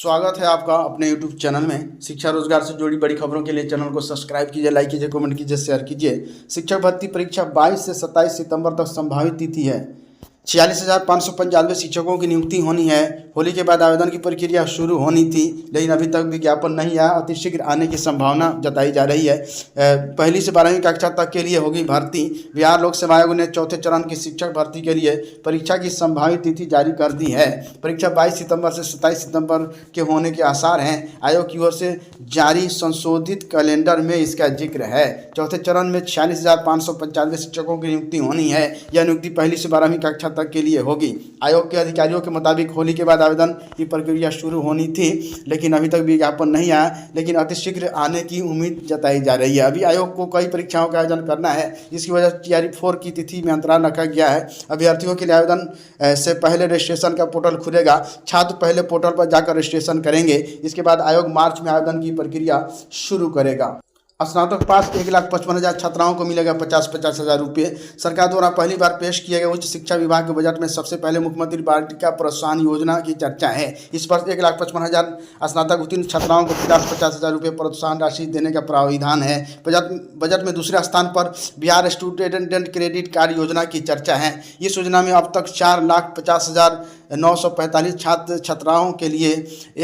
स्वागत है आपका अपने YouTube चैनल में। शिक्षा रोजगार से जुड़ी बड़ी खबरों के लिए चैनल को सब्सक्राइब कीजिए, लाइक कीजिए, कमेंट कीजिए, शेयर कीजिए। शिक्षक भर्ती परीक्षा 22 से 27 सितंबर तक संभावित तिथि है। 46,595 शिक्षकों की नियुक्ति होनी है। होली के बाद आवेदन की प्रक्रिया शुरू होनी थी, लेकिन अभी तक विज्ञापन नहीं आया। अतिशीघ्र आने की संभावना जताई जा रही है। पहली से 12वीं कक्षा तक के लिए होगी भर्ती। बिहार लोक सेवा आयोग ने चौथे चरण की शिक्षक भर्ती के लिए परीक्षा की संभावित तिथि जारी कर दी है। परीक्षा 22 सितंबर से 27 सितंबर के होने के आसार हैं। आयोग की ओर से जारी संशोधित कैलेंडर में इसका जिक्र है। चौथे चरण में 46,595 शिक्षकों की नियुक्ति होनी है। यह नियुक्ति पहली से 12वीं कक्षा तक के लिए होगी। आयोग के अधिकारियों के मुताबिक होली के बाद आवेदन की प्रक्रिया शुरू होनी थी, लेकिन अभी तक विज्ञापन नहीं आया, लेकिन अतिशीघ्र आने की उम्मीद जताई जा रही है। अभी आयोग को कई परीक्षाओं का आयोजन करना है, जिसकी वजह से TRE-4 की तिथि में अंतराल रखा गया है। अभ्यर्थियों के लिए आवेदन से पहले रजिस्ट्रेशन का पोर्टल खुलेगा। छात्र पहले पोर्टल पर जाकर रजिस्ट्रेशन करेंगे। इसके बाद आयोग मार्च में आवेदन की प्रक्रिया शुरू करेगा। स्नातक पास 1,55,000 छात्राओं को मिलेगा 50,000 रुपये। सरकार द्वारा पहली बार पेश किए गए उच्च शिक्षा विभाग के बजट में सबसे पहले मुख्यमंत्री बालिका प्रोत्साहन योजना की चर्चा है। इस वर्ष 1,55,000 स्नातक उत्तीर्ण छात्राओं को 50,000 रुपये प्रोत्साहन राशि देने का प्रावधान है। बजट में दूसरे स्थान पर बिहार स्टूडेंट क्रेडिट कार्ड योजना की चर्चा है। इस योजना में अब तक 4,50,945 छात्र छात्राओं के लिए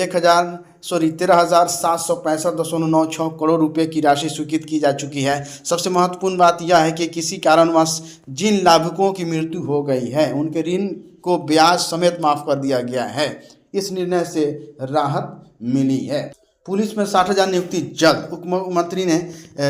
13,765.96 करोड़ रुपए की राशि स्वीकृत की जा चुकी है। सबसे महत्वपूर्ण बात यह है कि किसी कारणवश जिन लाभुकों की मृत्यु हो गई है, उनके ऋण को ब्याज समेत माफ कर दिया गया है। इस निर्णय से राहत मिली है। पुलिस में 60,000 नियुक्ति जल्द। उप मुख्यमंत्री ने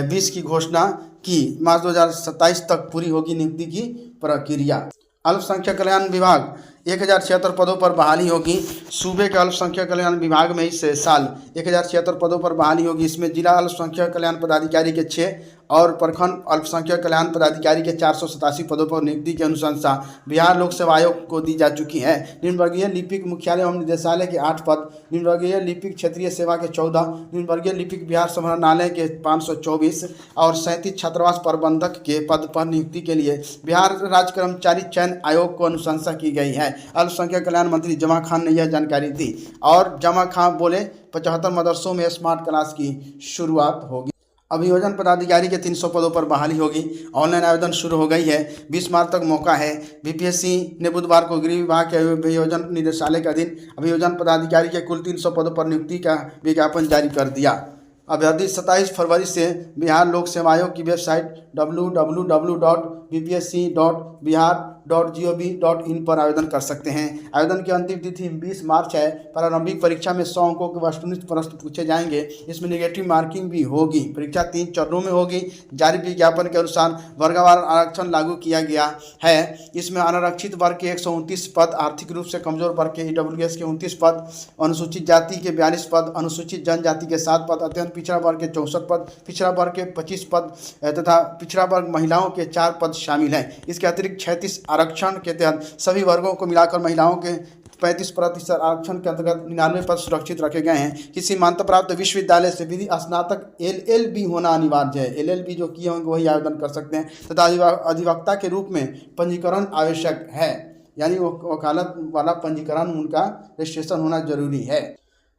20 की घोषणा की। मार्च 2027 तक पूरी होगी नियुक्ति की प्रक्रिया। अल्पसंख्यक कल्याण विभाग 1,076 पदों पर बहाली होगी। सूबे के अल्पसंख्यक कल्याण विभाग में इस साल 1,076 पदों पर बहाली होगी। इसमें जिला अल्पसंख्यक कल्याण पदाधिकारी के 6 और प्रखंड अल्पसंख्यक कल्याण पदाधिकारी के 487 पदों पर नियुक्ति की अनुशंसा बिहार लोक सेवा आयोग को दी जा चुकी है। निम्नवर्गीय लिपिक मुख्यालय एवं निदेशालय के 8 पद, निम्नवर्गीय लिपिक क्षेत्रीय सेवा के 14, निम्नवर्गीय लिपिक बिहार समाहरणालय के 524 और 37 छात्रावास प्रबंधक के पद पर नियुक्ति के लिए बिहार राज्य कर्मचारी चयन आयोग को अनुशंसा की गई है। अल्पसंख्यक कल्याण मंत्री जमा खान ने यह जानकारी दी और जमा खान बोले 75 मदरसों में स्मार्ट क्लास की शुरुआत होगी। अभियोजन पदाधिकारी के 300 पदों पर बहाली होगी। ऑनलाइन आवेदन शुरू हो गई है। 20 मार्च तक मौका है। BPSC ने बुधवार को गृह विभाग के अभियोजन निदेशालय के अधीन अभियोजन पदाधिकारी के कुल 300 पदों पर नियुक्ति का विज्ञापन जारी कर दिया। अभ्यर्थी 27 फरवरी से बिहार लोक सेवा आयोग की वेबसाइट www.bpsc.bihar.gov.in पर आवेदन कर सकते हैं। आवेदन की अंतिम तिथि 20 मार्च है। प्रारंभिक परीक्षा में 100 अंकों के वस्तुनिष्ठ प्रश्न पूछे जाएंगे। इसमें नेगेटिव मार्किंग भी होगी। परीक्षा 3 चरणों में होगी। जारी विज्ञापन के अनुसार वर्गवार आरक्षण लागू किया गया है। इसमें अनारक्षित वर्ग के 129 पद, आर्थिक रूप से कमजोर वर्ग के EWS के 29 पद, अनुसूचित जाति के 42 पद, अनुसूचित जनजाति के 7 पद, अत्यंत पिछड़ा वर्ग के 64 पद, पिछड़ा वर्ग के 25 पद तथा पिछड़ा वर्ग महिलाओं के 4 पद शामिल हैं। इसके अतिरिक्त 36 आरक्षण के तहत सभी वर्गों को मिलाकर महिलाओं के 35% आरक्षण के अंतर्गत 99 पद सुरक्षित रखे गए हैं। किसी मान्यता प्राप्त विश्वविद्यालय से विधि स्नातक LLB होना अनिवार्य है। LLB जो किए होंगे वही आवेदन कर सकते हैं तथा अधिवक्ता के रूप में पंजीकरण आवश्यक है, यानी वकालत वाला पंजीकरण, उनका रजिस्ट्रेशन होना जरूरी है।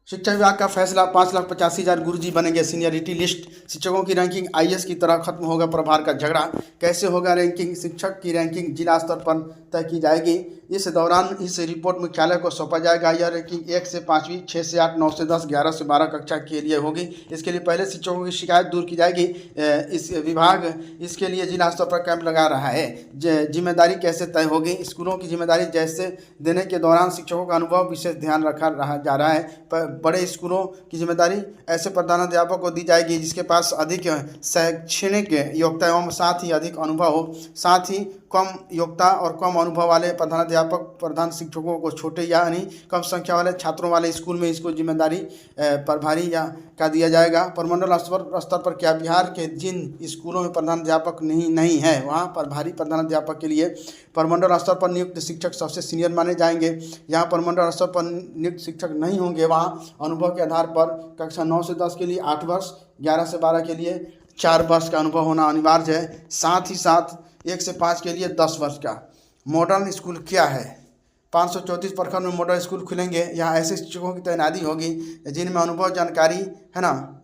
शिक्षा विभाग का फैसला। 5,85,000 गुरुजी बनेंगे। Seniority list. शिक्षकों की रैंकिंग IAS की तरह खत्म होगा प्रभार का झगड़ा। कैसे होगा रैंकिंग? शिक्षक की रैंकिंग जिला स्तर पर तय की जाएगी। इस दौरान इस रिपोर्ट मुख्यालय को सौंपा जाएगा। यह रैंकिंग 1 से 5वीं, 6 से 8, 9 से 10, 11 से 12 कक्षा के लिए होगी। इसके लिए पहले शिक्षकों की शिकायत दूर की जाएगी। इस विभाग इसके लिए जिला स्तर पर कैंप लगा रहा है। जिम्मेदारी कैसे तय होगी? स्कूलों की जिम्मेदारी जैसे देने के दौरान शिक्षकों का अनुभव विशेष ध्यान रखा जा रहा है। बड़े स्कूलों की जिम्मेदारी ऐसे प्रधानाध्यापक को दी जाएगी जिसके पास अधिक शैक्षणिक योग्यता एवं साथ ही अधिक अनुभव हो। साथ ही कम योग्यता और कम अनुभव वाले प्रधान शिक्षकों को छोटे यानी कम संख्या वाले छात्रों वाले स्कूल में इसको जिम्मेदारी प्रभारी या का दिया जाएगा। प्रमंडल स्तर पर क्या बिहार के जिन स्कूलों में प्रधानाध्यापक नहीं है, वहाँ प्रभारी प्रधानाध्यापक के लिए प्रमंडल स्तर पर नियुक्त शिक्षक सबसे सीनियर माने जाएंगे। यहाँ प्रमंडल स्तर पर नियुक्त शिक्षक नहीं होंगे, वहाँ अनुभव के आधार पर कक्षा 9 से 10 के लिए 8 वर्ष, 11 से 12 के लिए 4 वर्ष का अनुभव होना अनिवार्य है। साथ ही साथ 1 से 5 के लिए 10 वर्ष का। मॉडर्न स्कूल क्या है? 534 प्रखंड में मॉडल स्कूल खुलेंगे। यहाँ ऐसे शिक्षकों की तैनाती होगी जिनमें अनुभव, जानकारी है ना,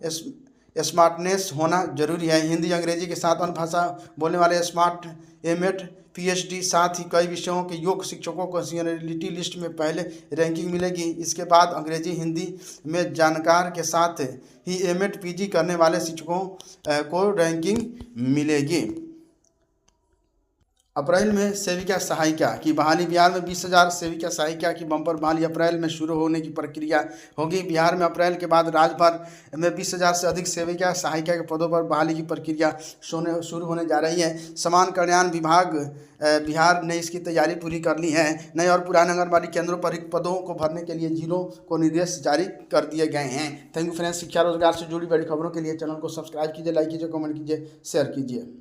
स्मार्टनेस होना जरूरी है। हिंदी अंग्रेजी के साथ अन्य भाषा बोलने वाले स्मार्ट, एमएड, पीएचडी, साथ ही कई विषयों के योग्य शिक्षकों को सीनियरिटी लिस्ट में पहले रैंकिंग मिलेगी। इसके बाद अंग्रेजी हिंदी में जानकार के साथ ही एमएड, पीजी करने वाले शिक्षकों को रैंकिंग मिलेगी। अप्रैल में सेविका सहायिका की बहाली। बिहार में 20,000 सेविका सहायिका की बम्पर बहाली अप्रैल में शुरू होने की प्रक्रिया होगी। बिहार में अप्रैल के बाद राज्य भर में 20,000 से अधिक सेविका सहायिका के पदों पर बहाली की प्रक्रिया शुरू होने जा रही है। समाज कल्याण विभाग बिहार ने इसकी तैयारी पूरी कर ली है। नए और पुराने आंगनबाड़ी केंद्रों पर रिक्त पदों को भरने के लिए जिलों को निर्देश जारी कर दिए गए हैं। Thank you friends. शिक्षा रोजगार से जुड़ी बड़ी खबरों के लिए चैनल को सब्सक्राइब कीजिए, लाइक कीजिए, कमेंट कीजिए, शेयर कीजिए।